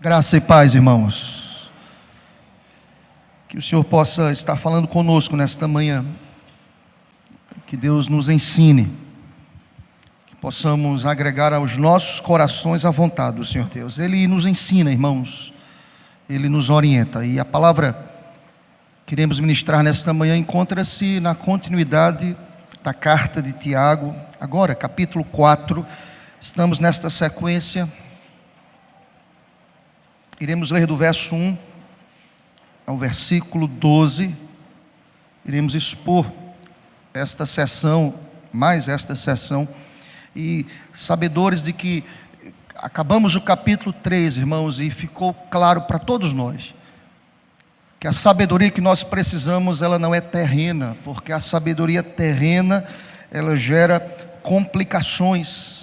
Graça e paz, irmãos. Que o Senhor possa estar falando conosco nesta manhã. Que Deus nos ensine. Que possamos agregar aos nossos corações a vontade do Senhor Deus. Ele nos ensina, irmãos. Ele nos orienta. E a palavra que queremos ministrar nesta manhã encontra-se na continuidade da carta de Tiago. Agora, capítulo 4. Estamos nesta sequência. Iremos ler do verso 1 ao versículo 12. Iremos expor esta sessão, mais esta sessão. E sabedores de que acabamos o capítulo 3, irmãos, e ficou claro para todos nós que a sabedoria que nós precisamos, ela não é terrena, porque a sabedoria terrena, ela gera complicações.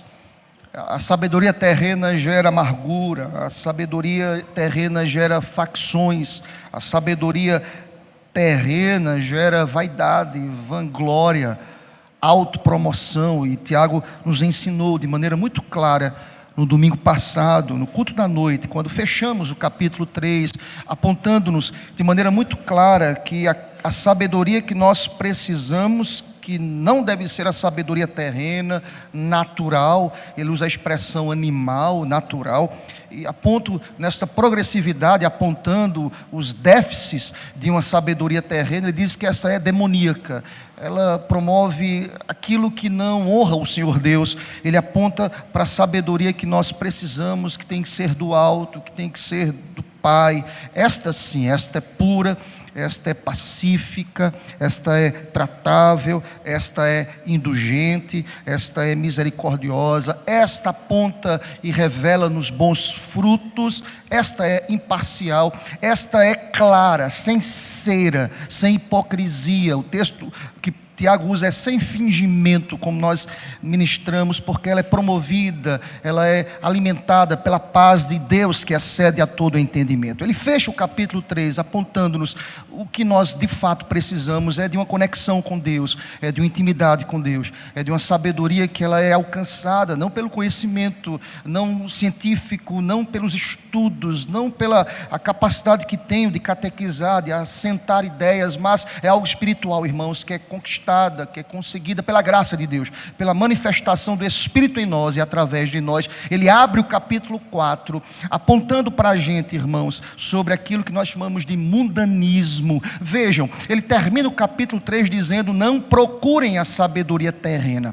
A sabedoria terrena gera amargura, a sabedoria terrena gera facções, a sabedoria terrena gera vaidade, vanglória, autopromoção. E Tiago nos ensinou de maneira muito clara no domingo passado, no culto da noite, quando fechamos o capítulo 3, apontando-nos de maneira muito clara que a sabedoria que nós precisamos, que não deve ser a sabedoria terrena, natural. Ele usa a expressão animal, natural, e aponto nesta progressividade, apontando os déficits de uma sabedoria terrena. Ele diz que essa é demoníaca, ela promove aquilo que não honra o Senhor Deus. Ele aponta para a sabedoria que nós precisamos, que tem que ser do alto, que tem que ser do Pai. Esta sim, esta é pura, esta é pacífica, esta é tratável, esta é indulgente, esta é misericordiosa, esta aponta e revela nos bons frutos, esta é imparcial, esta é clara, sem cera, sem hipocrisia. O texto que Tiago usa é sem fingimento, como nós ministramos, porque ela é promovida, ela é alimentada pela paz de Deus que excede a todo entendimento. Ele fecha o capítulo 3 apontando-nos o que nós de fato precisamos é de uma conexão com Deus, é de uma intimidade com Deus, é de uma sabedoria que ela é alcançada não pelo conhecimento, não científico, não pelos estudos, não pela a capacidade que tenho de catequizar, de assentar ideias, mas é algo espiritual, irmãos, que é conquistado, que é conseguida pela graça de Deus, pela manifestação do Espírito em nós e através de nós. Ele abre o capítulo 4, apontando para a gente, irmãos, sobre aquilo que nós chamamos de mundanismo. Vejam, ele termina o capítulo 3 dizendo: não procurem a sabedoria terrena,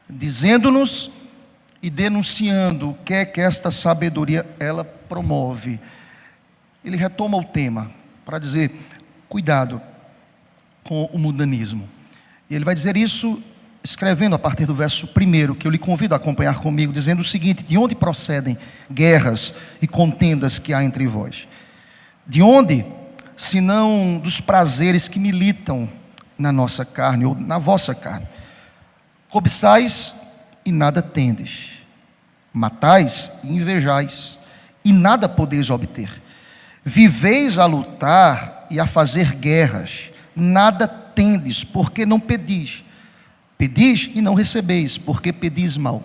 dizendo-nos e denunciando o que é que esta sabedoria ela promove. Ele retoma o tema para dizer: cuidado com o mundanismo. E ele vai dizer isso escrevendo a partir do verso 1, que eu lhe convido a acompanhar comigo, dizendo o seguinte: de onde procedem guerras e contendas que há entre vós? De onde, senão dos prazeres que militam na nossa carne, ou na vossa carne? Cobiçais e nada tendes, matais e invejais, e nada podeis obter. Viveis a lutar e a fazer guerras, nada tendes, porque não pedis. Pedis e não recebeis, porque pedis mal,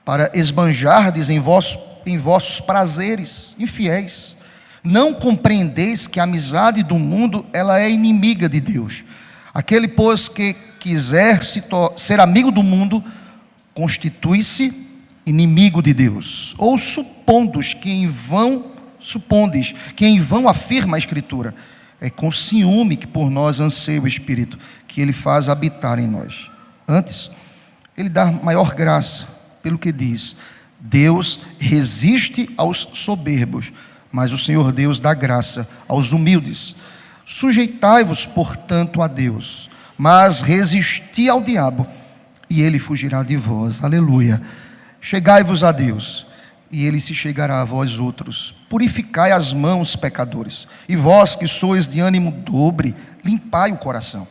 para esbanjardes em vossos prazeres infiéis. Não compreendeis que a amizade do mundo, ela é inimiga de Deus. Aquele, pois, que quiser ser amigo do mundo, constitui-se inimigo de Deus. Ou supondes que em vão afirma a Escritura: é com ciúme que por nós anseia o Espírito, que Ele faz habitar em nós. Antes, Ele dá maior graça, pelo que diz: Deus resiste aos soberbos, mas o Senhor Deus dá graça aos humildes. Sujeitai-vos, portanto, a Deus, mas resisti ao diabo, e ele fugirá de vós. Aleluia. Chegai-vos a Deus, e Ele se chegará a vós outros. Purificai as mãos, pecadores, e vós que sois de ânimo dobre, limpai o coração.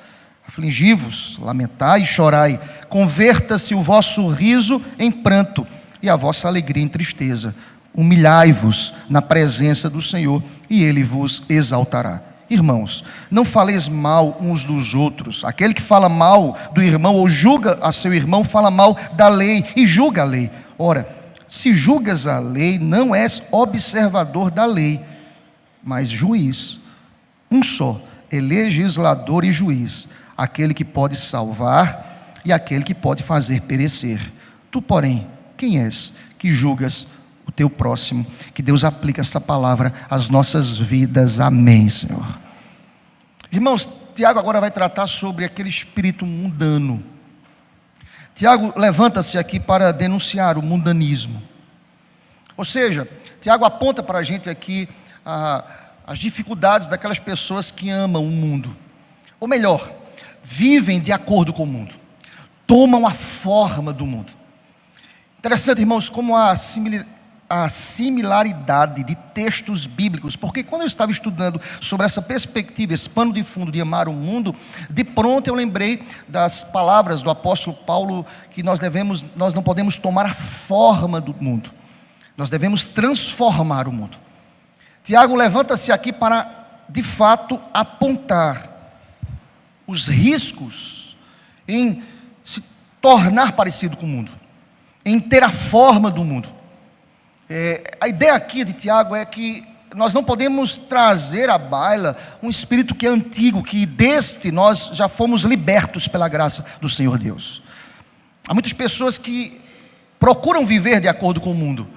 Afligi-vos, lamentai e chorai. Converta-se o vosso riso em pranto, e a vossa alegria em tristeza. Humilhai-vos na presença do Senhor, e Ele vos exaltará. Irmãos, não faleis mal uns dos outros. Aquele que fala mal do irmão ou julga a seu irmão, fala mal da lei e julga a lei. Ora, se julgas a lei, não és observador da lei, mas juiz. Um só é legislador e juiz, aquele que pode salvar e aquele que pode fazer perecer. Tu, porém, quem és que julgas o teu próximo? Que Deus aplique esta palavra às nossas vidas. Amém, Senhor. Irmãos, Tiago agora vai tratar sobre aquele espírito mundano. Tiago levanta-se aqui para denunciar o mundanismo. Ou seja, Tiago aponta para a gente aqui as dificuldades daquelas pessoas que amam o mundo. Ou melhor, vivem de acordo com o mundo, tomam a forma do mundo. Interessante, irmãos, como a similaridade de textos bíblicos, porque quando eu estava estudando sobre essa perspectiva, esse pano de fundo de amar o mundo, de pronto eu lembrei das palavras do apóstolo Paulo, que nós não podemos tomar a forma do mundo, nós devemos transformar o mundo. Tiago levanta-se aqui para, de fato, apontar os riscos em se tornar parecido com o mundo, em ter a forma do mundo. A ideia aqui de Tiago é que nós não podemos trazer à baila um espírito que é antigo, que deste nós já fomos libertos pela graça do Senhor Deus. Há muitas pessoas que procuram viver de acordo com o mundo,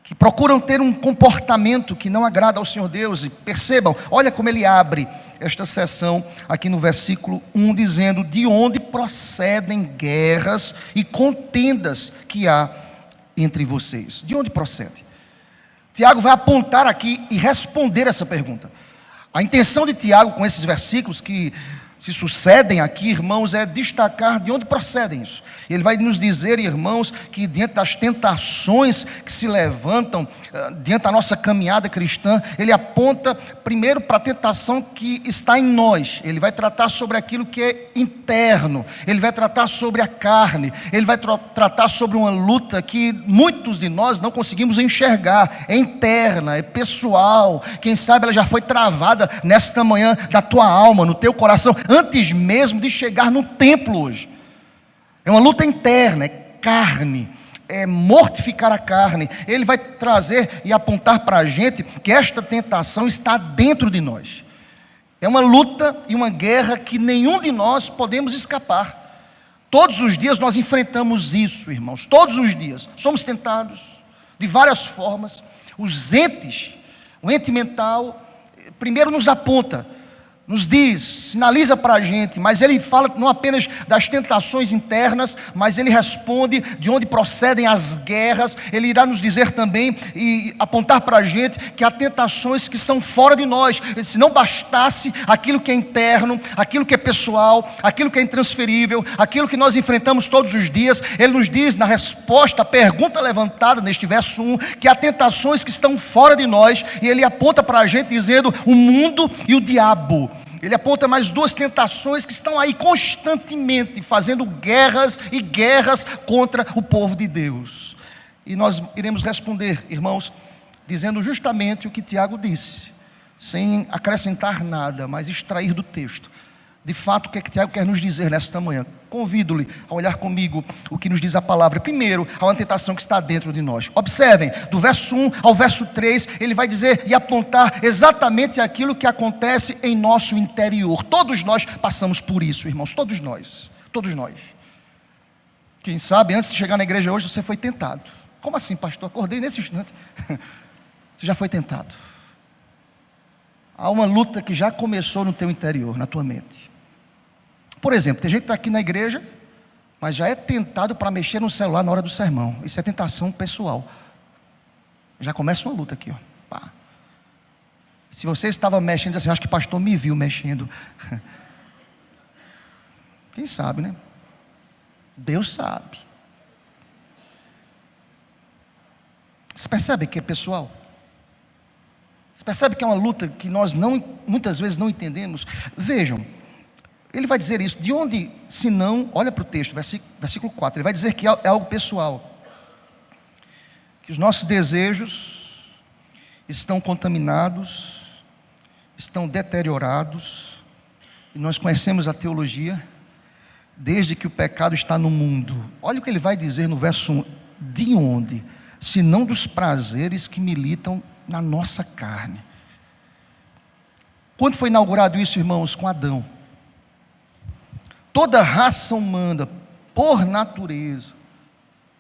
que procuram ter um comportamento que não agrada ao Senhor Deus. E percebam, olha como ele abre esta sessão aqui no versículo 1, dizendo: de onde procedem guerras e contendas que há entre vocês? De onde procede? Tiago vai apontar aqui e responder essa pergunta. A intenção de Tiago com esses versículos que se sucedem aqui, irmãos, é destacar de onde procedem isso. Ele vai nos dizer, irmãos, que diante das tentações que se levantam diante da nossa caminhada cristã, ele aponta primeiro para a tentação que está em nós. Ele vai tratar sobre aquilo que é interno, ele vai tratar sobre a carne, ele vai tratar sobre uma luta que muitos de nós não conseguimos enxergar, é interna, é pessoal. Quem sabe ela já foi travada nesta manhã na tua alma, no teu coração, antes mesmo de chegar no templo hoje. É uma luta interna, é carne, é mortificar a carne. Ele vai trazer e apontar para a gente que esta tentação está dentro de nós. É uma luta e uma guerra que nenhum de nós podemos escapar. Todos os dias nós enfrentamos isso, irmãos. Todos os dias somos tentados de várias formas. O ente mental, primeiro nos aponta, nos diz, sinaliza para a gente, mas ele fala não apenas das tentações internas, mas ele responde de onde procedem as guerras. Ele irá nos dizer também e apontar para a gente que há tentações que são fora de nós. Se não bastasse aquilo que é interno, aquilo que é pessoal, aquilo que é intransferível, aquilo que nós enfrentamos todos os dias, ele nos diz na resposta à pergunta levantada neste verso 1, que há tentações que estão fora de nós, e ele aponta para a gente dizendo o mundo e o diabo. Ele aponta mais duas tentações que estão aí constantemente fazendo guerras e guerras contra o povo de Deus. E nós iremos responder, irmãos, dizendo justamente o que Tiago disse, sem acrescentar nada, mas extrair do texto. De fato, o que é que Tiago quer nos dizer nesta manhã? Convido-lhe a olhar comigo o que nos diz a palavra. Primeiro, há uma tentação que está dentro de nós. Observem, do verso 1 ao verso 3, ele vai dizer e apontar exatamente aquilo que acontece em nosso interior. Todos nós passamos por isso, irmãos, todos nós. Quem sabe, antes de chegar na igreja hoje, você foi tentado. Como assim, pastor? Acordei nesse instante. Você já foi tentado. Há uma luta que já começou no teu interior, na tua mente. Por exemplo, tem gente que está aqui na igreja, mas já é tentado para mexer no celular na hora do sermão. Isso é tentação pessoal. Já começa uma luta aqui, ó. Pá. Se você estava mexendo, assim, acho que o pastor me viu mexendo. Quem sabe, né? Deus sabe. Você percebe que é pessoal? Você percebe que é uma luta que nós muitas vezes não entendemos? Vejam, ele vai dizer isso, de onde, se não, olha para o texto, versículo 4, ele vai dizer que é algo pessoal, que os nossos desejos estão contaminados, estão deteriorados, e nós conhecemos a teologia, desde que o pecado está no mundo. Olha o que ele vai dizer no verso 1, De onde? Senão dos prazeres que militam na nossa carne. Quando foi inaugurado isso, irmãos? Com Adão. Toda raça humana, por natureza,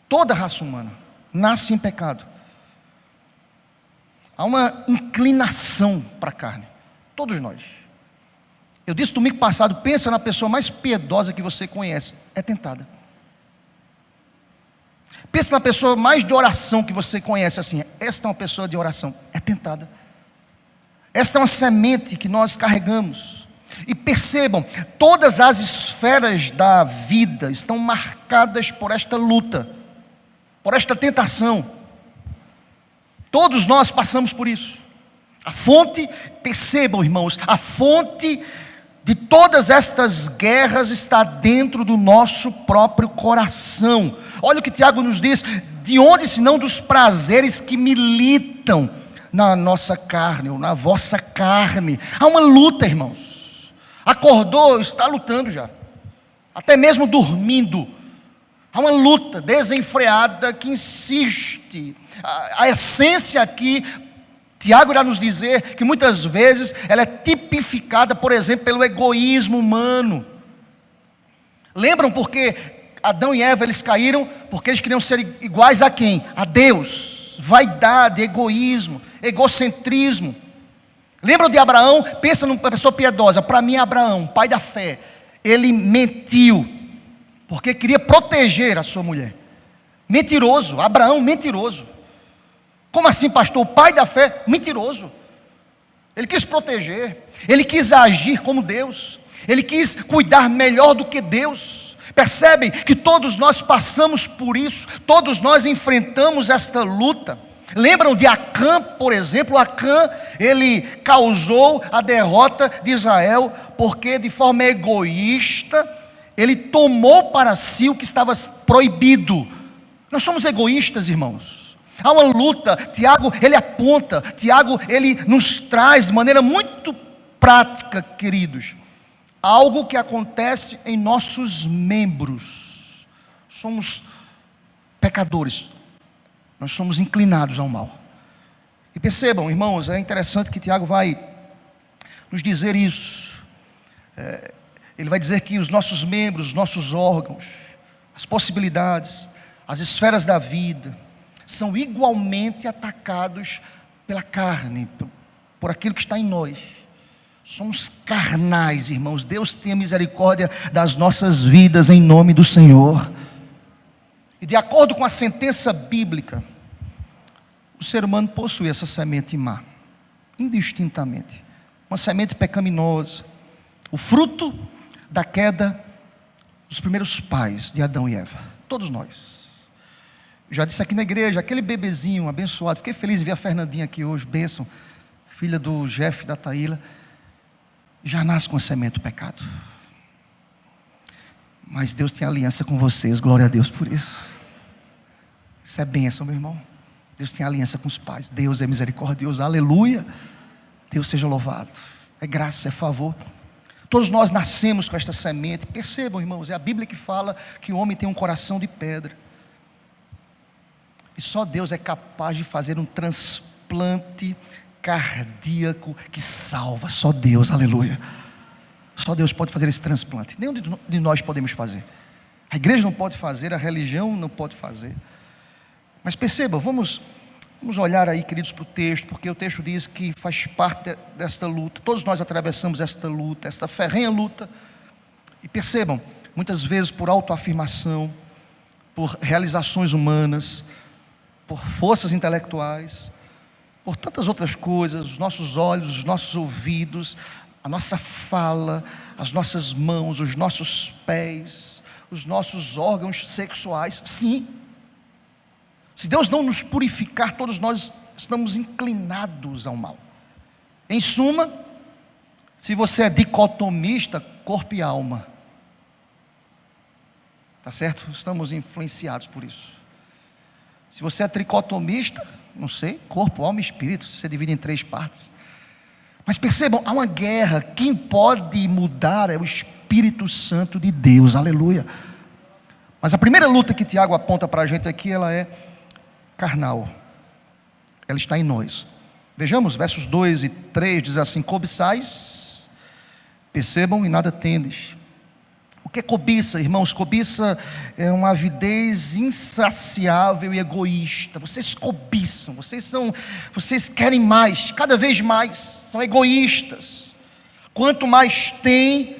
toda raça humana, nasce em pecado. Há uma inclinação para a carne. Todos nós. Eu disse domingo passado, pensa na pessoa mais piedosa que você conhece. É tentada. Pensa na pessoa mais de oração que você conhece, assim, esta é uma pessoa de oração, é tentada. Esta é uma semente que nós carregamos. E percebam, todas as esferas da vida estão marcadas por esta luta, por esta tentação. Todos nós passamos por isso. A fonte, percebam, irmãos, a fonte de todas estas guerras está dentro do nosso próprio coração. Olha o que Tiago nos diz: de onde senão dos prazeres que militam na nossa carne, ou na vossa carne. Há uma luta, irmãos. Acordou, está lutando já, até mesmo dormindo. Há uma luta desenfreada que insiste. A essência aqui, Tiago irá nos dizer que muitas vezes ela é tipificada, por exemplo, pelo egoísmo humano. Lembram porque Adão e Eva, eles caíram porque eles queriam ser iguais a quem? A Deus. Vaidade, egoísmo, egocentrismo. Lembram de Abraão? Pensa numa pessoa piedosa. Para mim, Abraão, pai da fé, ele mentiu porque queria proteger a sua mulher. Mentiroso, Abraão mentiroso. Como assim, pastor? O pai da fé, mentiroso. Ele quis proteger, ele quis agir como Deus, ele quis cuidar melhor do que Deus. Percebem que todos nós passamos por isso, todos nós enfrentamos esta luta. Lembram de Acã, por exemplo? Acã, ele causou a derrota de Israel, porque de forma egoísta, ele tomou para si o que estava proibido. Nós somos egoístas, irmãos. Há uma luta. Tiago, ele aponta, Tiago, ele nos traz de maneira muito prática, queridos, algo que acontece em nossos membros. Somos pecadores, nós somos inclinados ao mal. E percebam, irmãos, é interessante que Tiago vai nos dizer isso. Ele vai dizer que os nossos membros, os nossos órgãos, as possibilidades, as esferas da vida, são igualmente atacados pela carne, por aquilo que está em nós. Somos carnais, irmãos. Deus tenha misericórdia das nossas vidas em nome do Senhor. E de acordo com a sentença bíblica, o ser humano possui essa semente má, indistintamente. Uma semente pecaminosa, o fruto da queda dos primeiros pais de Adão e Eva. Todos nós. Já disse aqui na igreja, aquele bebezinho abençoado, fiquei feliz de ver a Fernandinha aqui hoje, bênção, filha do Jeff e da Taíla, já nasce com a semente do pecado. Mas Deus tem aliança com vocês, glória a Deus por isso. Isso é bênção, meu irmão. Deus tem aliança com os pais, Deus é misericordioso, aleluia. Deus seja louvado, é graça, é favor. Todos nós nascemos com esta semente. Percebam, irmãos, é a Bíblia que fala que o homem tem um coração de pedra. E só Deus é capaz de fazer um transplante cardíaco que salva. Só Deus, aleluia. Só Deus pode fazer esse transplante. Nenhum de nós podemos fazer. A igreja não pode fazer, a religião não pode fazer. Mas perceba, vamos olhar aí, queridos, para o texto, porque o texto diz que faz parte desta luta. Todos nós atravessamos esta luta, esta ferrenha luta. E percebam, muitas vezes por autoafirmação, por realizações humanas, por forças intelectuais, por tantas outras coisas, os nossos olhos, os nossos ouvidos, a nossa fala, as nossas mãos, os nossos pés, os nossos órgãos sexuais. Sim, se Deus não nos purificar, todos nós estamos inclinados ao mal. Em suma, se você é dicotomista, corpo e alma, tá certo? Estamos influenciados por isso. Se você é tricotomista, não sei, corpo, alma e espírito, você divide em 3 partes. Mas percebam, há uma guerra. Quem pode mudar é o Espírito Santo de Deus, aleluia. Mas a primeira luta que Tiago aponta para a gente aqui, ela é carnal. Ela está em nós. Vejamos, versos 2 e 3, diz assim: cobiçais, percebam, e nada tendes. O que é cobiça, irmãos? Cobiça é uma avidez insaciável e egoísta. Vocês cobiçam, vocês querem mais, cada vez mais, são egoístas. Quanto mais tem,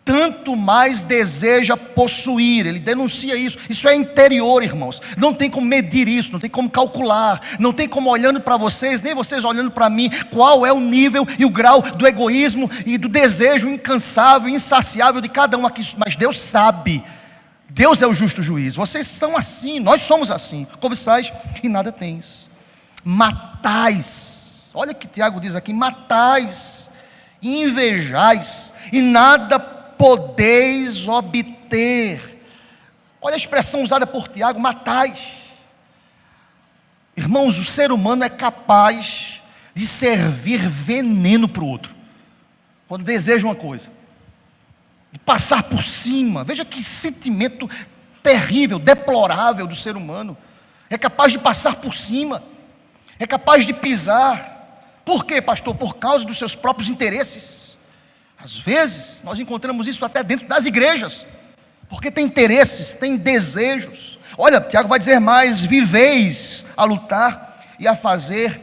tanto mais deseja possuir. Ele denuncia isso. Isso é interior, irmãos. Não tem como medir isso, não tem como calcular, não tem como, olhando para vocês, nem vocês olhando para mim, qual é o nível e o grau do egoísmo e do desejo incansável, insaciável de cada um aqui. Mas Deus sabe. Deus é o justo juiz. Vocês são assim, nós somos assim. Cobiçais e nada tens. Matais. Olha o que Tiago diz aqui: matais, invejais e nada podeis obter. Olha a expressão usada por Tiago: matais. Irmãos, o ser humano é capaz de servir veneno para o outro, quando deseja uma coisa, de passar por cima. Veja que sentimento terrível, deplorável do ser humano. É capaz de passar por cima, é capaz de pisar. Por quê, pastor? Por causa dos seus próprios interesses. Às vezes, nós encontramos isso até dentro das igrejas, porque tem interesses, tem desejos. Olha, Tiago vai dizer mais: viveis a lutar e a fazer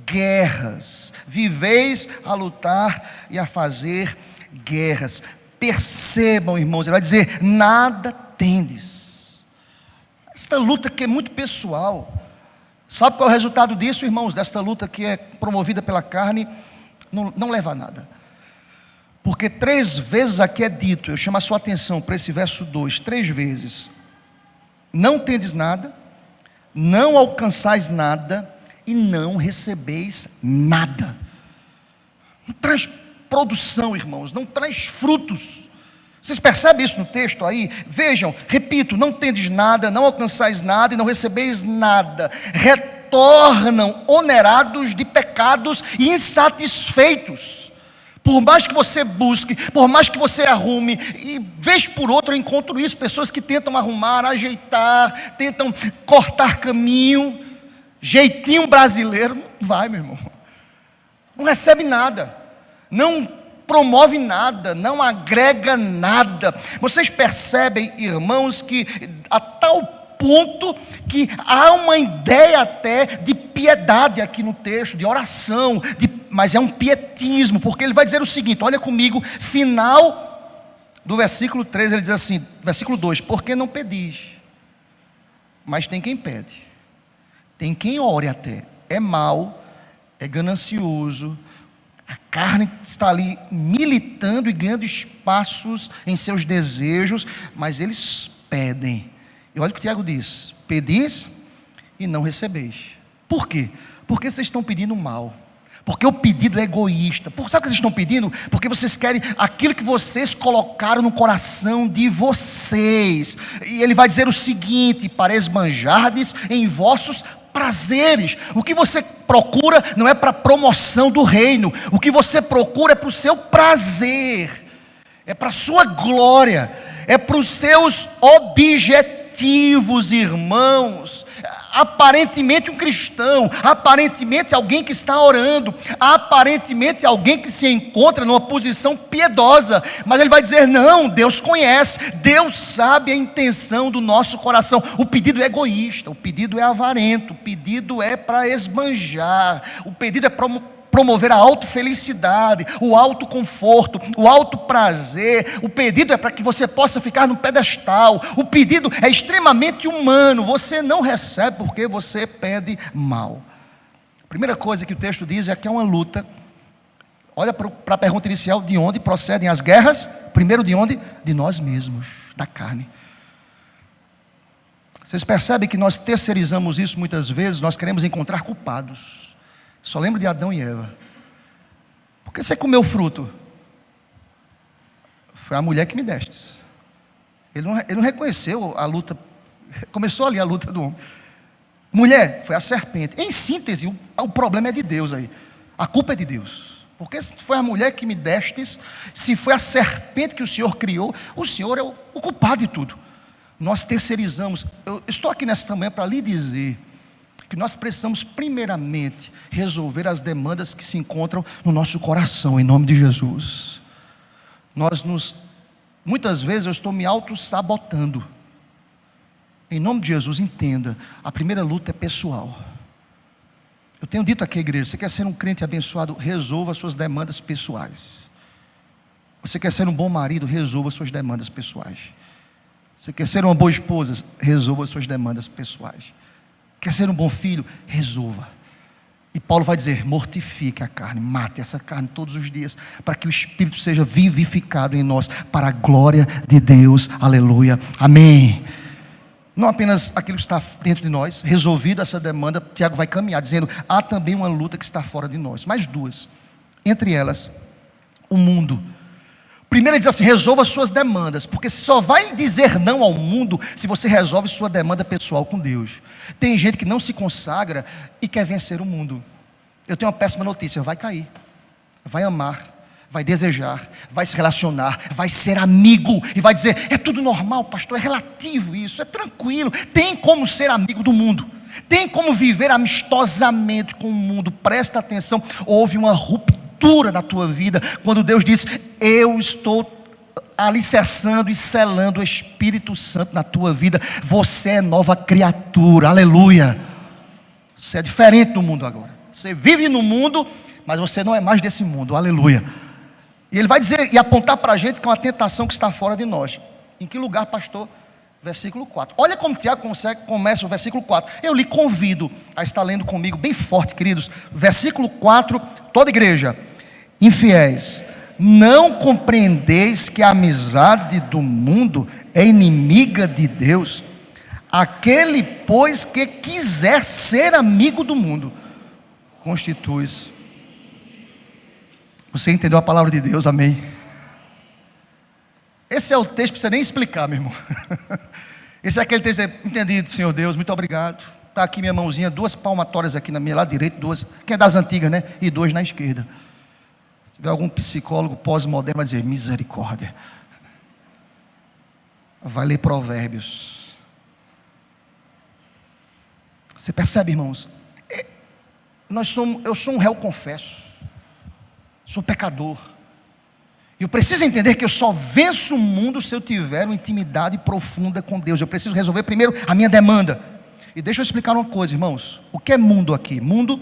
guerras. Viveis a lutar e a fazer guerras. Percebam, irmãos, ele vai dizer: nada tendes. Esta luta que é muito pessoal. Sabe qual é o resultado disso, irmãos? Desta luta que é promovida pela carne, não leva a nada. Porque 3 vezes aqui é dito, eu chamo a sua atenção para esse verso 2, 3 vezes: não tendes nada, não alcançais nada e não recebeis nada. Não traz produção, irmãos, não traz frutos. Vocês percebem isso no texto aí? Vejam, repito: não tendes nada, não alcançais nada e não recebeis nada. Retornam onerados de pecados e insatisfeitos. Por mais que você busque, por mais que você arrume, e vez por outra eu encontro isso, pessoas que tentam arrumar, ajeitar, tentam cortar caminho, jeitinho brasileiro, não vai, meu irmão. Não recebe nada, não promove nada, não agrega nada. Vocês percebem, irmãos, que a tal ponto que há uma ideia até de piedade aqui no texto, de oração, mas é um pietismo, porque ele vai dizer o seguinte: olha comigo, final do versículo 3, ele diz assim, versículo 2: porque não pedis, mas tem quem pede, tem quem ore até, é mau, é ganancioso, a carne está ali militando e ganhando espaços em seus desejos, mas eles pedem. E olha o que Tiago diz: pedis e não recebeis. Por quê? Porque vocês estão pedindo mal. Porque o pedido é egoísta. Sabe o que vocês estão pedindo? Porque vocês querem aquilo que vocês colocaram no coração de vocês. E ele vai dizer o seguinte: para esbanjardes em vossos prazeres. O que você procura não é para promoção do reino. O que você procura é para o seu prazer, é para a sua glória, é para os seus objetivos, irmãos. Aparentemente um cristão, aparentemente alguém que está orando, aparentemente alguém que se encontra numa posição piedosa, mas ele vai dizer: não, Deus conhece, Deus sabe a intenção do nosso coração. O pedido é egoísta, o pedido é avarento, o pedido é para esbanjar, o pedido é promover a autofelicidade, o autoconforto, o autoprazer. O pedido é para que você possa ficar no pedestal. O pedido é extremamente humano. Você não recebe porque você pede mal. A primeira coisa que o texto diz é que é uma luta. Olha para a pergunta inicial: de onde procedem as guerras? Primeiro, de onde? De nós mesmos, da carne. Vocês percebem que nós terceirizamos isso muitas vezes? Nós queremos encontrar culpados. Só lembro de Adão e Eva. Por que você comeu fruto? Foi a mulher que me destes. Ele não reconheceu a luta. Começou ali a luta do homem. Mulher, foi a serpente. Em síntese, o problema é de Deus aí. A culpa é de Deus. Porque se foi a mulher que me destes, se foi a serpente que o Senhor criou, o Senhor é o culpado de tudo. Nós terceirizamos. Eu estou aqui nesta manhã para lhe dizer que nós precisamos primeiramente resolver as demandas que se encontram no nosso coração, em nome de Jesus. Muitas vezes eu estou me auto-sabotando. Em nome de Jesus, entenda, a primeira luta é pessoal. Eu tenho dito aqui à igreja, você quer ser um crente abençoado, resolva suas demandas pessoais. Você quer ser um bom marido, resolva suas demandas pessoais. Você quer ser uma boa esposa, resolva suas demandas pessoais. Quer ser um bom filho, resolva. E Paulo vai dizer, mortifique a carne, mate essa carne todos os dias, para que o Espírito seja vivificado em nós, para a glória de Deus, aleluia, amém. Não apenas aquilo que está dentro de nós, resolvido essa demanda, Tiago vai caminhar, dizendo, há também uma luta que está fora de nós, mais duas, entre elas, o mundo. Primeiro ele diz assim, resolva suas demandas, porque só vai dizer não ao mundo, se você resolve sua demanda pessoal com Deus. Tem gente que não se consagra e quer vencer o mundo. Eu tenho uma péssima notícia, vai cair, vai amar, vai desejar, vai se relacionar, vai ser amigo, e vai dizer, é tudo normal pastor, é relativo isso, é tranquilo, tem como ser amigo do mundo, tem como viver amistosamente com o mundo. Presta atenção, houve uma ruptura na tua vida, quando Deus diz, eu estou alicerçando e selando o Espírito Santo na tua vida, você é nova criatura, aleluia, você é diferente do mundo agora, você vive no mundo, mas você não é mais desse mundo, aleluia. E ele vai dizer e apontar para a gente que é uma tentação que está fora de nós. Em que lugar, pastor? Versículo 4. Olha como Tiago começa o versículo 4. Eu lhe convido a estar lendo comigo bem forte, queridos. Versículo 4, toda igreja. Infiéis, não compreendeis que a amizade do mundo é inimiga de Deus? Aquele, pois, que quiser ser amigo do mundo, constitui-se. Você entendeu a palavra de Deus, amém? Esse é o texto, não precisa nem explicar, meu irmão. Esse é aquele texto, entendido, Senhor Deus, muito obrigado. Está aqui minha mãozinha, 2 palmatórias aqui na minha lado direito, 2, quem é das antigas, né? E 2 na esquerda. Se tiver algum psicólogo pós-moderno, vai dizer, misericórdia. Vai ler Provérbios. Você percebe, irmãos? Eu sou um réu confesso. Sou pecador. Eu preciso entender que eu só venço o mundo se eu tiver uma intimidade profunda com Deus. Eu preciso resolver primeiro a minha demanda. E deixa eu explicar uma coisa, irmãos. O que é mundo aqui? Mundo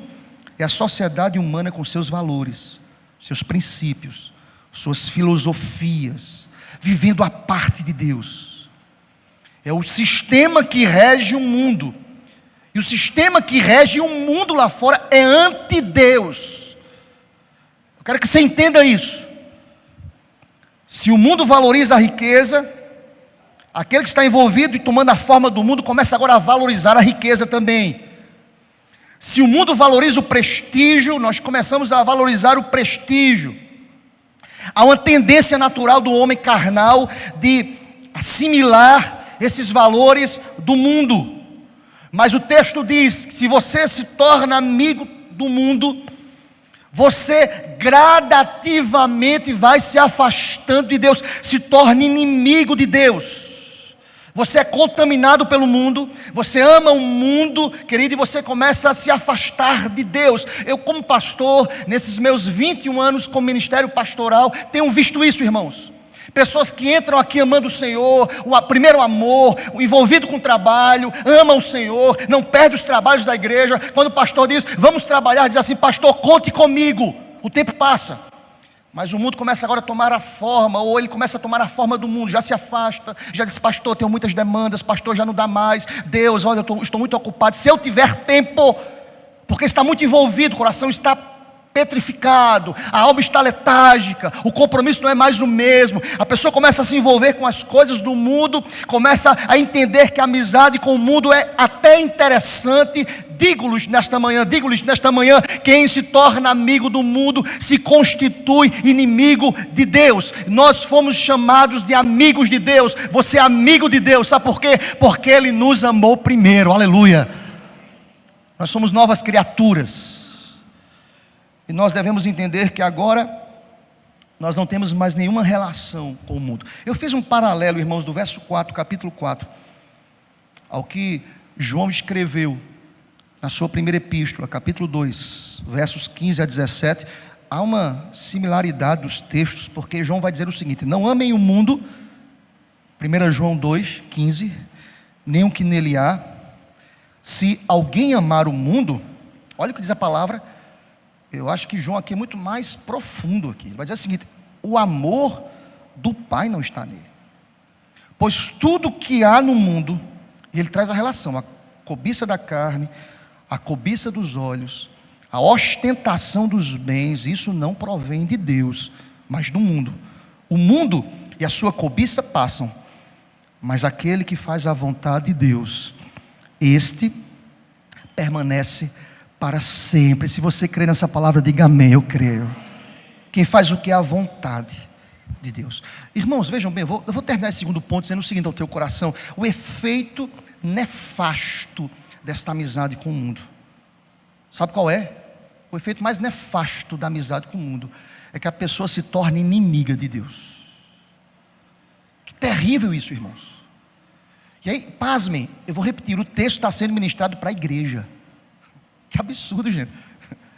é a sociedade humana com seus valores, seus princípios, suas filosofias, vivendo a parte de Deus. É o sistema que rege o mundo. E o sistema que rege o mundo lá fora é anti-Deus. Eu quero que você entenda isso. Se o mundo valoriza a riqueza, aquele que está envolvido e tomando a forma do mundo começa agora a valorizar a riqueza também. Se o mundo valoriza o prestígio, nós começamos a valorizar o prestígio. Há uma tendência natural do homem carnal de assimilar esses valores do mundo. Mas o texto diz que se você se torna amigo do mundo, você gradativamente vai se afastando de Deus, se torna inimigo de Deus. Você é contaminado pelo mundo, você ama o mundo, querido, e você começa a se afastar de Deus. Eu, como pastor, nesses meus 21 anos como ministério pastoral, tenho visto isso, irmãos. Pessoas que entram aqui amando o Senhor, o primeiro amor, envolvido com o trabalho, amam o Senhor, não perde os trabalhos da igreja. Quando o pastor diz, vamos trabalhar, diz assim, pastor, conte comigo. O tempo passa, mas o mundo começa agora a tomar a forma, ou ele começa a tomar a forma do mundo, já se afasta, já diz, pastor, tenho muitas demandas, pastor, já não dá mais. Deus, olha, eu estou muito ocupado. Se eu tiver tempo, porque está muito envolvido, o coração está petrificado, a alma está letárgica, o compromisso não é mais o mesmo. A pessoa começa a se envolver com as coisas do mundo, começa a entender que a amizade com o mundo é até interessante. Digo-lhes nesta manhã, quem se torna amigo do mundo se constitui inimigo de Deus. Nós fomos chamados de amigos de Deus. Você é amigo de Deus, sabe por quê? Porque Ele nos amou primeiro, aleluia. Nós somos novas criaturas. E nós devemos entender que agora nós não temos mais nenhuma relação com o mundo. Eu fiz um paralelo, irmãos, do verso 4, capítulo 4, ao que João escreveu na sua primeira epístola, capítulo 2, versos 15 a 17, há uma similaridade dos textos, porque João vai dizer o seguinte: não amem o mundo, 1 João 2, 15, nem o que nele há. Se alguém amar o mundo, olha o que diz a palavra. Eu acho que João aqui é muito mais profundo aqui. Ele vai dizer o seguinte: o amor do Pai não está nele. Pois tudo que há no mundo, e ele traz a relação, a cobiça da carne, a cobiça dos olhos, a ostentação dos bens, isso não provém de Deus, mas do mundo. O mundo e a sua cobiça passam, mas aquele que faz a vontade de Deus, este permanece para sempre. Se você crê nessa palavra, diga amém. Eu creio. Quem faz o que é a vontade de Deus. Irmãos, vejam bem, eu vou terminar esse segundo ponto dizendo o seguinte ao teu coração: o efeito nefasto desta amizade com o mundo. Sabe qual é? O efeito mais nefasto da amizade com o mundo é que a pessoa se torne inimiga de Deus. Que terrível isso, irmãos. E aí, pasmem, eu vou repetir, o texto está sendo ministrado para a igreja. Que absurdo, gente.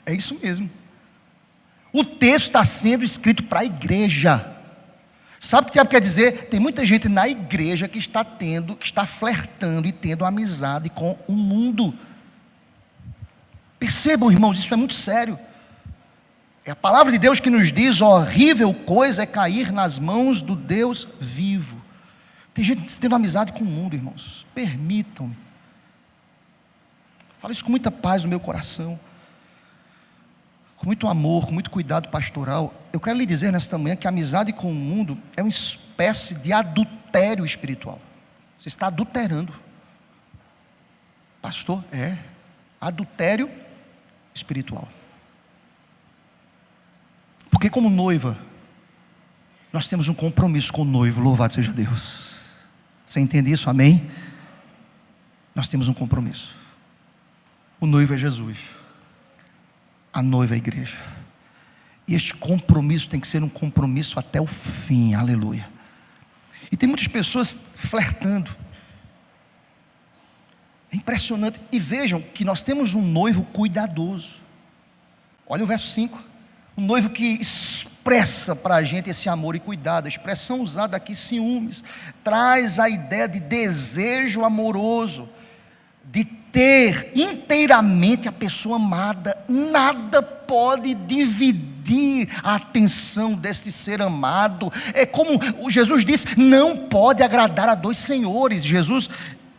É isso mesmo. O texto está sendo escrito para a igreja. Sabe o que o diabo quer dizer? Tem muita gente na igreja que está flertando e tendo amizade com o mundo. Percebam, irmãos, isso é muito sério. É a palavra de Deus que nos diz: horrível coisa é cair nas mãos do Deus vivo. Tem gente tendo amizade com o mundo, irmãos. Permitam-me. Falo isso com muita paz no meu coração, com muito amor, com muito cuidado pastoral. Eu quero lhe dizer nesta manhã que a amizade com o mundo é uma espécie de adultério espiritual. Você está adulterando. Pastor, adultério espiritual. Porque como noiva, nós temos um compromisso com o noivo, louvado seja Deus. Você entende isso? Amém? Nós temos um compromisso. O noivo é Jesus, a noiva é a igreja. E este compromisso tem que ser um compromisso até o fim, aleluia. E tem muitas pessoas flertando. É impressionante. E vejam que nós temos um noivo cuidadoso. Olha o verso 5. Um noivo que expressa para a gente esse amor e cuidado. A expressão usada aqui, ciúmes, traz a ideia de desejo amoroso, de ter inteiramente a pessoa amada. Nada pode dividir a atenção deste ser amado. É como Jesus disse: não pode agradar a dois senhores. Jesus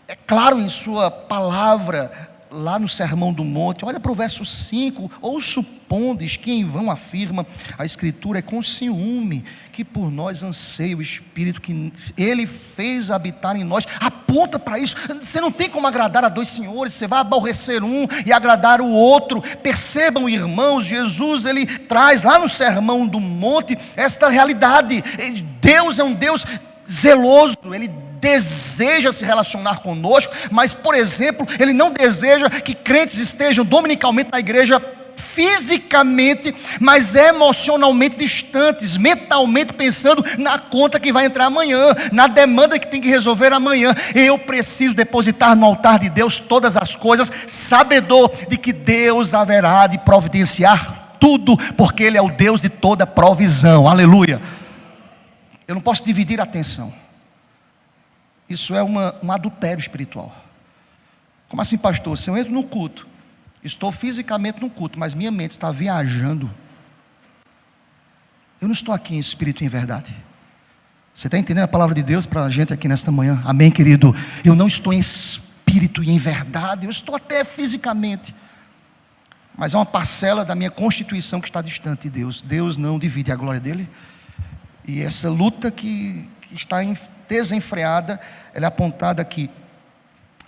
é claro em sua palavra, lá no Sermão do Monte. Olha para o verso 5: ou supondes que em vão afirma a Escritura, é com ciúme que por nós anseia o Espírito que Ele fez habitar em nós. Aponta para isso. Você não tem como agradar a dois senhores, você vai aborrecer um e agradar o outro. Percebam, irmãos, Jesus, Ele traz lá no Sermão do Monte esta realidade. Deus é um Deus zeloso, Ele deseja se relacionar conosco, mas, por exemplo, Ele não deseja que crentes estejam dominicalmente na igreja fisicamente, mas emocionalmente distantes, mentalmente pensando na conta que vai entrar amanhã, na demanda que tem que resolver amanhã. Eu preciso depositar no altar de Deus todas as coisas, sabedor de que Deus haverá de providenciar tudo, porque Ele é o Deus de toda provisão, aleluia. Eu não posso dividir a atenção. Isso é um adultério espiritual. Como assim, pastor? Se eu entro no culto, estou fisicamente no culto, mas minha mente está viajando, eu não estou aqui em espírito e em verdade. Você está entendendo a palavra de Deus para a gente aqui nesta manhã? Amém, querido? Eu não estou em espírito e em verdade, eu estou até fisicamente, mas é uma parcela da minha constituição que está distante de Deus. Deus não divide a glória dele. E essa luta que está desenfreada, ela é apontada aqui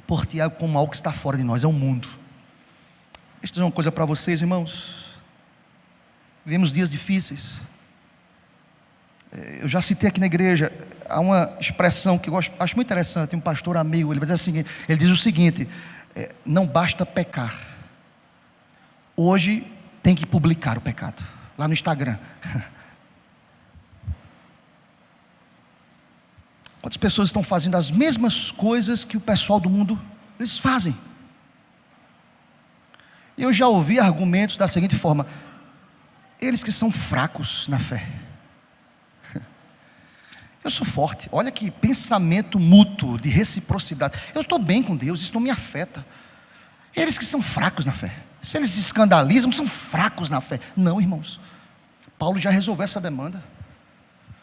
por Tiago como algo que está fora de nós, é o mundo. Deixa eu dizer uma coisa para vocês, irmãos. Vivemos dias difíceis. Eu já citei aqui na igreja, há uma expressão que eu acho muito interessante. Um pastor amigo, ele vai dizer assim, ele diz o seguinte: não basta pecar, hoje tem que publicar o pecado, lá no Instagram. Quantas pessoas estão fazendo as mesmas coisas que o pessoal do mundo, eles fazem? Eu já ouvi argumentos da seguinte forma: eles que são fracos na fé. Eu sou forte. Olha que pensamento mútuo, de reciprocidade. Eu estou bem com Deus, isso não me afeta. Eles que são fracos na fé. Se eles se escandalizam, são fracos na fé. Não, irmãos. Paulo já resolveu essa demanda.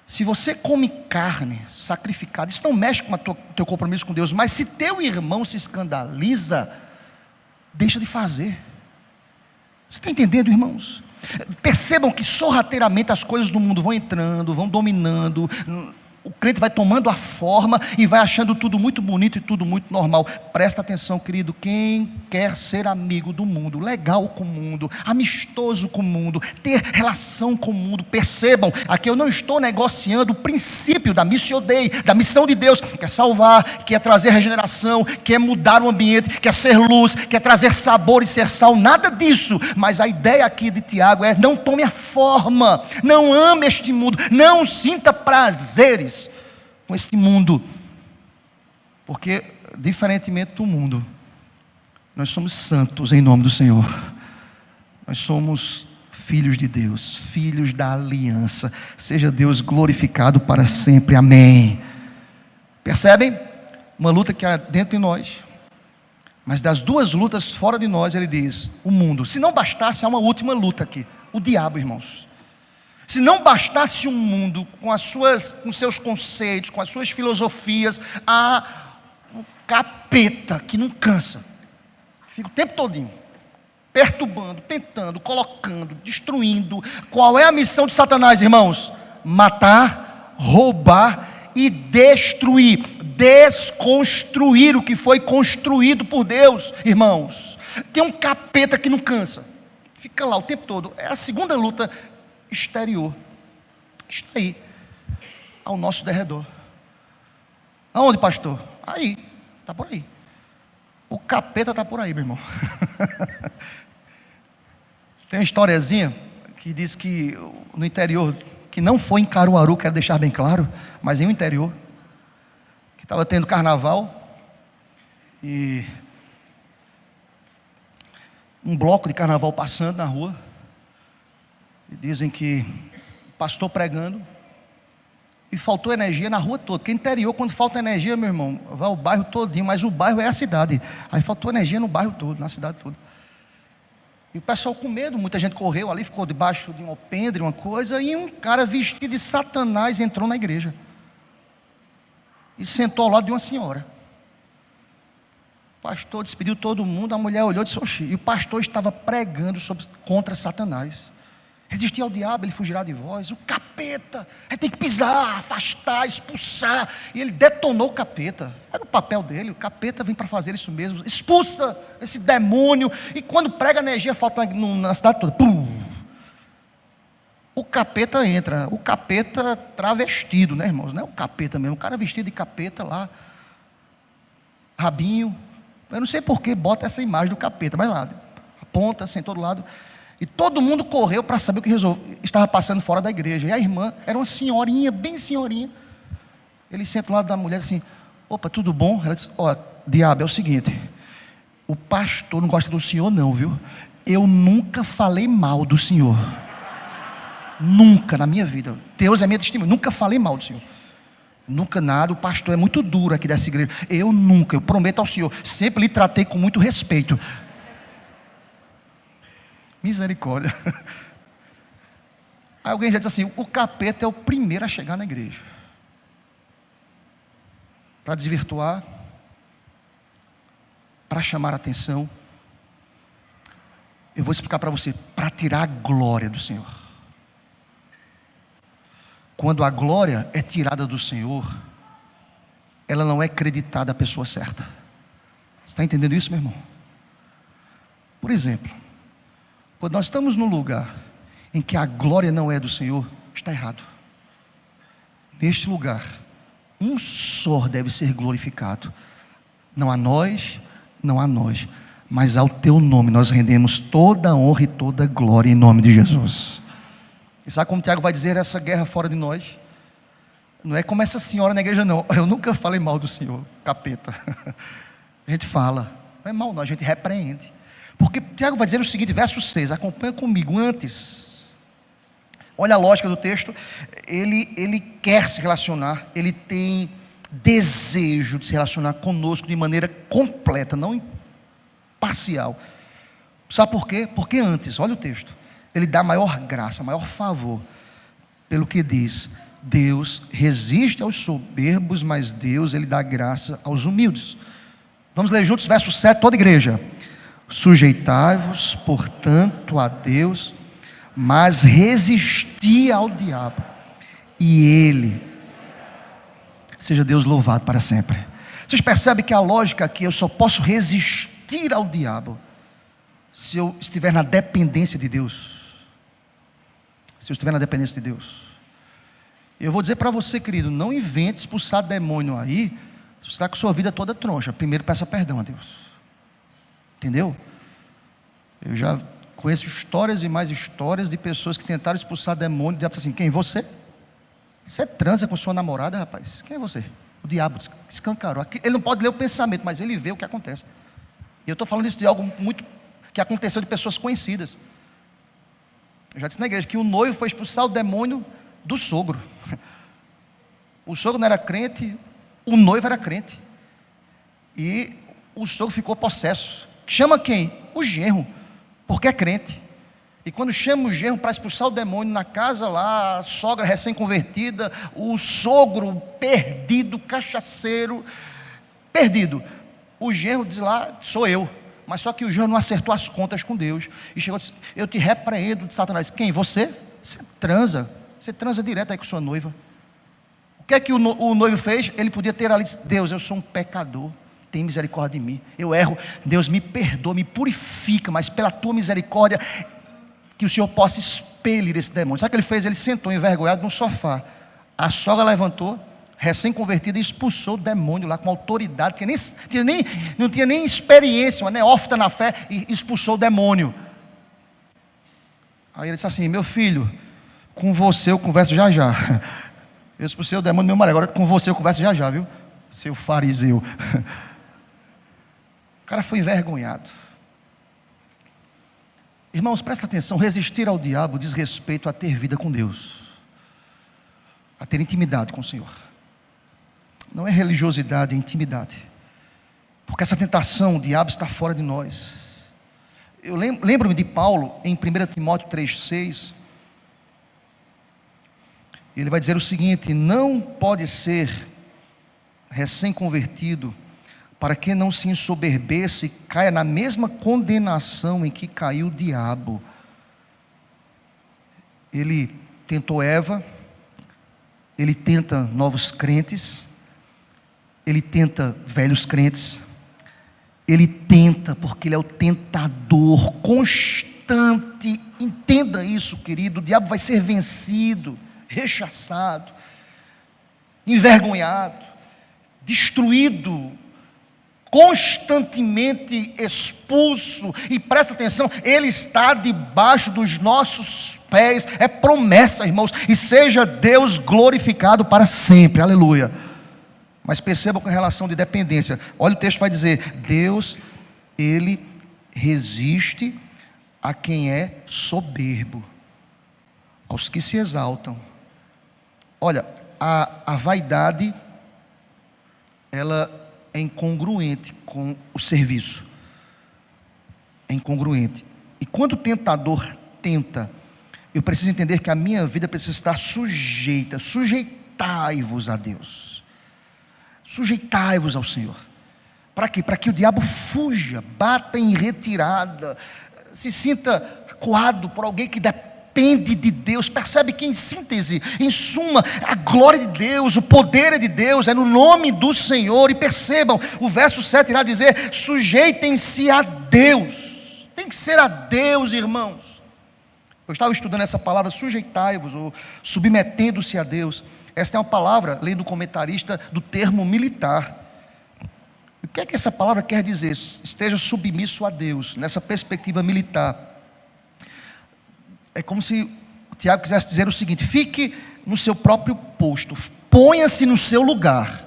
Se você come carne sacrificada, isso não mexe com o teu compromisso com Deus. Mas se teu irmão se escandaliza, deixa de fazer. Você está entendendo, irmãos? Percebam que sorrateiramente as coisas do mundo vão entrando, vão dominando. O crente vai tomando a forma e vai achando tudo muito bonito e tudo muito normal. Presta atenção, querido. Quem quer ser amigo do mundo, legal com o mundo, amistoso com o mundo, ter relação com o mundo, percebam, aqui eu não estou negociando o princípio da missio Dei, da missão de Deus, que é salvar, que é trazer regeneração, que é mudar o ambiente, que é ser luz, que é trazer sabor e ser sal, nada disso. Mas a ideia aqui de Tiago é: não tome a forma, não ame este mundo, não sinta prazeres com este mundo, porque diferentemente do mundo, nós somos santos em nome do Senhor. Nós somos filhos de Deus, filhos da aliança. Seja Deus glorificado para sempre, amém. Percebem? Uma luta que há dentro de nós, mas das duas lutas fora de nós, ele diz, o mundo. Se não bastasse, há uma última luta aqui, o diabo, irmãos. Se não bastasse um mundo com seus conceitos, com as suas filosofias, há um capeta que não cansa, fica o tempo todinho perturbando, tentando, colocando, destruindo. Qual é a missão de Satanás, irmãos? Matar, roubar e destruir, desconstruir o que foi construído por Deus, irmãos. Tem um capeta que não cansa, fica lá o tempo todo. É a segunda luta exterior, está aí, ao nosso derredor. Aonde, pastor? Aí, está por aí. O capeta está por aí, meu irmão. Tem uma historiazinha que diz que no interior, que não foi em Caruaru, quero deixar bem claro, mas em um interior, que estava tendo carnaval, e um bloco de carnaval passando na rua, e dizem que o pastor pregando, e faltou energia na rua toda, porque interior, quando falta energia, meu irmão, vai o bairro todinho, mas o bairro é a cidade, aí faltou energia no bairro todo, na cidade toda, e o pessoal com medo, muita gente correu ali, ficou debaixo de um alpendre, uma coisa, e um cara vestido de Satanás entrou na igreja, e sentou ao lado de uma senhora. O pastor despediu todo mundo, a mulher olhou e disse, oxi, e o pastor estava pregando contra Satanás. Resistir ao diabo, ele fugirá de vós. O capeta, aí tem que pisar, afastar, expulsar. E ele detonou o capeta. Era o papel dele, o capeta vem para fazer isso mesmo. Expulsa esse demônio. E quando prega energia, falta na cidade toda. Pum! O capeta entra. O capeta travestido, né, irmãos? Não é o capeta mesmo. O cara vestido de capeta lá. Rabinho. Eu não sei por que bota essa imagem do capeta. Mas lá, aponta, sentou do lado. E todo mundo correu para saber o que estava passando fora da igreja. E a irmã era uma senhorinha, bem senhorinha. Ele senta ao lado da mulher assim, opa, tudo bom? Ela disse, ó, diabo, é o seguinte, o pastor não gosta do senhor não, viu? Eu nunca falei mal do senhor. Nunca na minha vida. Deus é minha testemunha, nunca falei mal do senhor. Nunca nada, o pastor é muito duro aqui dessa igreja. Eu prometo ao senhor, sempre lhe tratei com muito respeito. Misericórdia. Aí alguém já disse assim, o capeta é o primeiro a chegar na igreja. Para desvirtuar, para chamar a atenção. Eu vou explicar para você, para tirar a glória do Senhor. Quando a glória é tirada do Senhor, ela não é creditada à pessoa certa. Você está entendendo isso, meu irmão? Por exemplo, quando nós estamos num lugar em que a glória não é do Senhor, está errado. Neste lugar, um só deve ser glorificado. Não a nós, mas ao teu nome nós rendemos toda a honra e toda a glória em nome de Jesus. E sabe como Tiago vai dizer essa guerra fora de nós? Não é como essa senhora na igreja, não. Eu nunca falei mal do Senhor, capeta. A gente fala, não é mal não, a gente repreende. Porque Tiago vai dizer o seguinte, verso 6, acompanha comigo. Antes, olha a lógica do texto, ele quer se relacionar, ele tem desejo de se relacionar conosco de maneira completa, não parcial. Sabe por quê? Porque antes, olha o texto, ele dá maior graça, maior favor, pelo que diz: Deus resiste aos soberbos, mas Deus, ele dá graça aos humildes. Vamos ler juntos, verso 7, toda a igreja. Sujeitai-vos, portanto, a Deus, mas resisti ao diabo, e ele, seja Deus louvado para sempre. Vocês percebem que a lógica aqui, eu só posso resistir ao diabo se eu estiver na dependência de Deus. Se eu estiver na dependência de Deus. Eu vou dizer para você, querido, não invente expulsar demônio aí, se você está com sua vida toda troncha. Primeiro peça perdão a Deus. Entendeu? Eu já conheço histórias e mais histórias de pessoas que tentaram expulsar demônio. O diabo disse assim: quem? Você? Você transa com sua namorada, rapaz? Quem é você? O diabo escancarou. Ele não pode ler o pensamento, mas ele vê o que acontece. E eu estou falando isso de algo muito que aconteceu de pessoas conhecidas. Eu já disse na igreja que o noivo foi expulsar o demônio do sogro. O sogro não era crente, o noivo era crente. E o sogro ficou possesso. Chama quem? O genro, porque é crente. E quando chama o genro para expulsar o demônio na casa lá, a sogra recém-convertida, o sogro perdido, cachaceiro, perdido. O genro diz lá: sou eu. Mas só que o genro não acertou as contas com Deus. E chegou e disse: eu te repreendo de Satanás. Quem? Você? Você transa direto aí com sua noiva. O que é que o noivo fez? Ele podia ter ali: Deus, eu sou um pecador, tem misericórdia de mim, eu erro, Deus me perdoa, me purifica, mas pela tua misericórdia, que o Senhor possa expelir esse demônio. Sabe o que ele fez? Ele sentou envergonhado no sofá. A sogra levantou, recém-convertida, e expulsou o demônio lá com autoridade, que não tinha nem experiência, uma neófita na fé, e expulsou o demônio. Aí ele disse assim: meu filho, com você eu converso já já. Eu expulsei o demônio do meu marido, agora com você eu converso já já, viu? Seu fariseu. O cara foi envergonhado. Irmãos, presta atenção, resistir ao diabo diz respeito a ter vida com Deus, a ter intimidade com o Senhor. Não é religiosidade, é intimidade. Porque essa tentação, o diabo está fora de nós. Eu lembro-me de Paulo, em 1 Timóteo 3,6. Ele vai dizer o seguinte: não pode ser recém-convertido, para que não se ensoberbeça e caia na mesma condenação em que caiu o diabo. Ele tentou Eva, ele tenta novos crentes, ele tenta velhos crentes, ele tenta porque ele é o tentador constante. Entenda isso, querido. O diabo vai ser vencido, rechaçado, envergonhado, destruído, constantemente expulso. E presta atenção, ele está debaixo dos nossos pés. É promessa, irmãos, e seja Deus glorificado para sempre, aleluia. Mas perceba com relação de dependência, olha o texto vai dizer: Deus, ele resiste a quem é soberbo, aos que se exaltam. Olha, a vaidade, ela é incongruente com o serviço, é incongruente. E quando o tentador tenta, eu preciso entender que a minha vida precisa estar sujeita. Sujeitai-vos a Deus, sujeitai-vos ao Senhor. Para quê? Para que o diabo fuja, bata em retirada, se sinta acuado por alguém que depende de Deus. Percebe que, em síntese, em suma, a glória de Deus, o poder é de Deus, é no nome do Senhor. E percebam, o verso 7 irá dizer: sujeitem-se a Deus. Tem que ser a Deus, irmãos. Eu estava estudando essa palavra, sujeitai-vos, ou submetendo-se a Deus. Esta é uma palavra, lendo o comentarista, do termo militar. O que é que essa palavra quer dizer? Esteja submisso a Deus, nessa perspectiva militar. É como se Tiago quisesse dizer o seguinte: fique no seu próprio posto, ponha-se no seu lugar,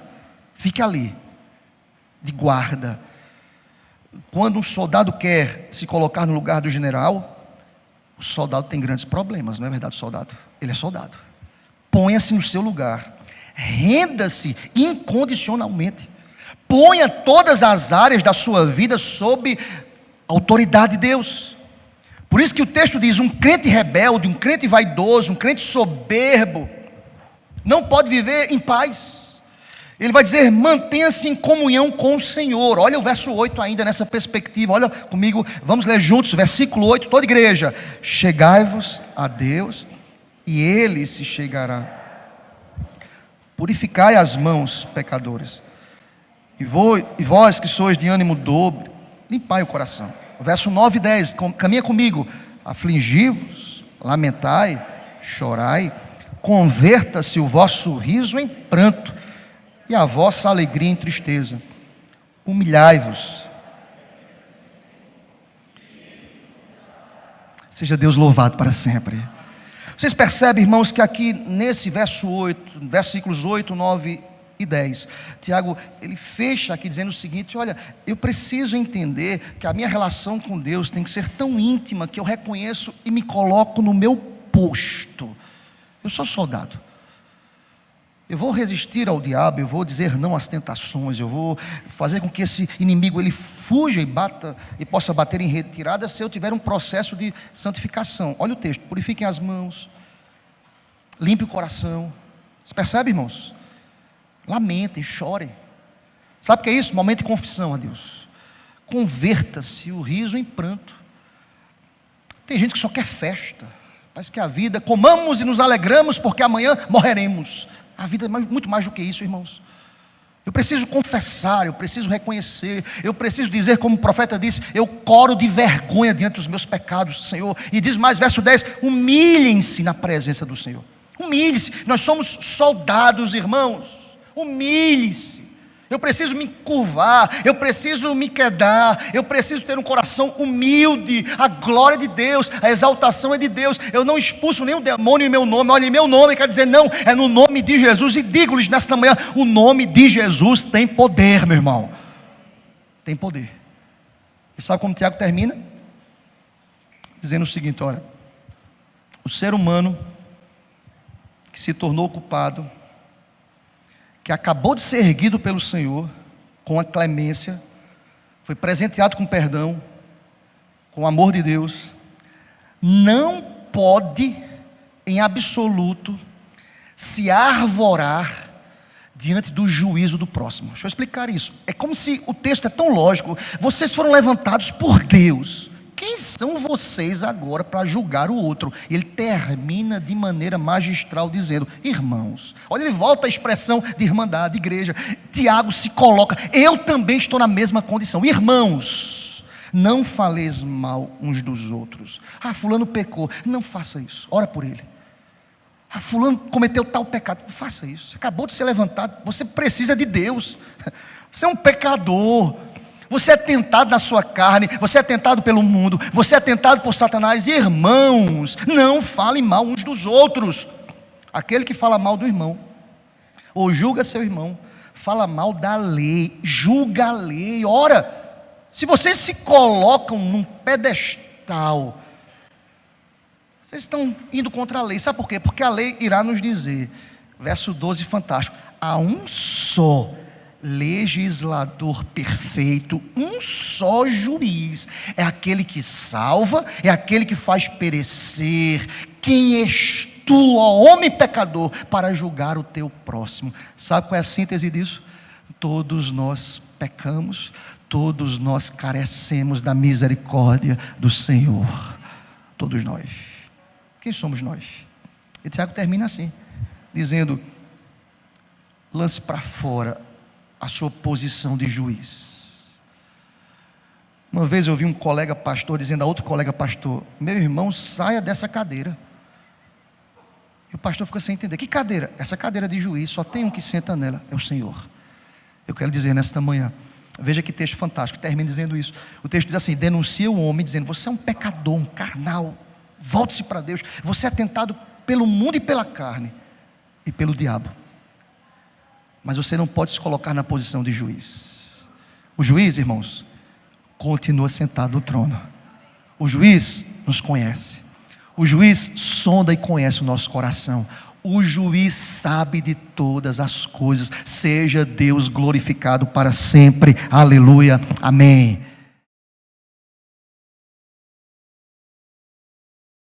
fique ali, de guarda. Quando um soldado quer se colocar no lugar do general, o soldado tem grandes problemas, não é verdade, soldado? Ele é soldado. Ponha-se no seu lugar, renda-se incondicionalmente, ponha todas as áreas da sua vida sob a autoridade de Deus. Por isso que o texto diz: um crente rebelde, um crente vaidoso, um crente soberbo, não pode viver em paz. Ele vai dizer: mantenha-se em comunhão com o Senhor. Olha o verso 8 ainda nessa perspectiva, olha comigo, vamos ler juntos, versículo 8, toda igreja: chegai-vos a Deus, e Ele se chegará. Purificai as mãos, pecadores, e vós que sois de ânimo dobre, limpai o coração. Verso 9 e 10, caminha comigo: afligi-vos, lamentai, chorai, converta-se o vosso riso em pranto, e a vossa alegria em tristeza. Humilhai-vos. Seja Deus louvado para sempre. Vocês percebem, irmãos, que aqui nesse verso 8, versículos 8, 9 e 10, Tiago, ele fecha aqui dizendo o seguinte: olha, eu preciso entender que a minha relação com Deus tem que ser tão íntima que eu reconheço e me coloco no meu posto. Eu sou soldado. Eu vou resistir ao diabo, eu vou dizer não às tentações, eu vou fazer com que esse inimigo ele fuja e possa bater em retirada se eu tiver um processo de santificação. Olha o texto: purifiquem as mãos, limpe o coração. Você percebe, irmãos? Lamentem, chorem. Sabe o que é isso? Momento de confissão a Deus. Converta-se o riso em pranto. Tem gente que só quer festa. Parece que a vida, comamos e nos alegramos porque amanhã morreremos. A vida é muito mais do que isso, irmãos. Eu preciso confessar, eu preciso reconhecer, eu preciso dizer, como o profeta disse: eu coro de vergonha diante dos meus pecados, Senhor. E diz mais, verso 10: humilhem-se na presença do Senhor. Humilhe-se. Nós somos soldados, irmãos. Humilhe-se. Eu preciso me curvar, eu preciso me quedar, eu preciso ter um coração humilde. A glória de Deus, a exaltação é de Deus. Eu não expulso nenhum demônio em meu nome. Olha, em meu nome quer dizer não, é no nome de Jesus. E digo-lhes nesta manhã: o nome de Jesus tem poder, meu irmão. Tem poder. E sabe como Tiago termina? Dizendo o seguinte: olha, o ser humano que se tornou culpado, que acabou de ser erguido pelo Senhor com a clemência, foi presenteado com perdão, com o amor de Deus, não pode em absoluto se arvorar diante do juízo do próximo. Deixa eu explicar isso. É como se o texto é tão lógico. Vocês foram levantados por Deus. Quem são vocês agora para julgar o outro? Ele termina de maneira magistral dizendo: irmãos. Olha, ele volta à expressão de irmandade, de igreja. Tiago se coloca: eu também estou na mesma condição. Irmãos, não faleis mal uns dos outros. Ah, fulano pecou. Não faça isso, ora por ele. Ah, fulano cometeu tal pecado. Não faça isso, você acabou de ser levantado. Você precisa de Deus. Você é um pecador. Você é tentado na sua carne, você é tentado pelo mundo, você é tentado por Satanás. Irmãos, não falem mal uns dos outros. Aquele que fala mal do irmão, ou julga seu irmão, fala mal da lei, julga a lei. Ora, se vocês se colocam num pedestal, vocês estão indo contra a lei. Sabe por quê? Porque a lei irá nos dizer, verso 12, fantástico: há um só legislador perfeito, um só juiz. É aquele que salva, é aquele que faz perecer. Quem és tu, ó homem pecador, para julgar o teu próximo? Sabe qual é a síntese disso? Todos nós pecamos, todos nós carecemos da misericórdia do Senhor. Todos nós. Quem somos nós? E Tiago termina assim, dizendo: lance para fora a sua posição de juiz. Uma vez eu ouvi um colega pastor dizendo a outro colega pastor: meu irmão, saia dessa cadeira. E o pastor ficou sem entender. Que cadeira? Essa cadeira de juiz, só tem um que senta nela, é o Senhor. Eu quero dizer nesta manhã, veja que texto fantástico, termina dizendo isso. O texto diz assim: denuncia o homem, dizendo: você é um pecador, um carnal, volte-se para Deus. Você é tentado pelo mundo e pela carne. e pelo diabo. Mas você não pode se colocar na posição de juiz. O juiz, irmãos, continua sentado no trono. O juiz nos conhece. O juiz sonda e conhece o nosso coração. O juiz sabe de todas as coisas. Seja Deus glorificado para sempre. Aleluia. Amém.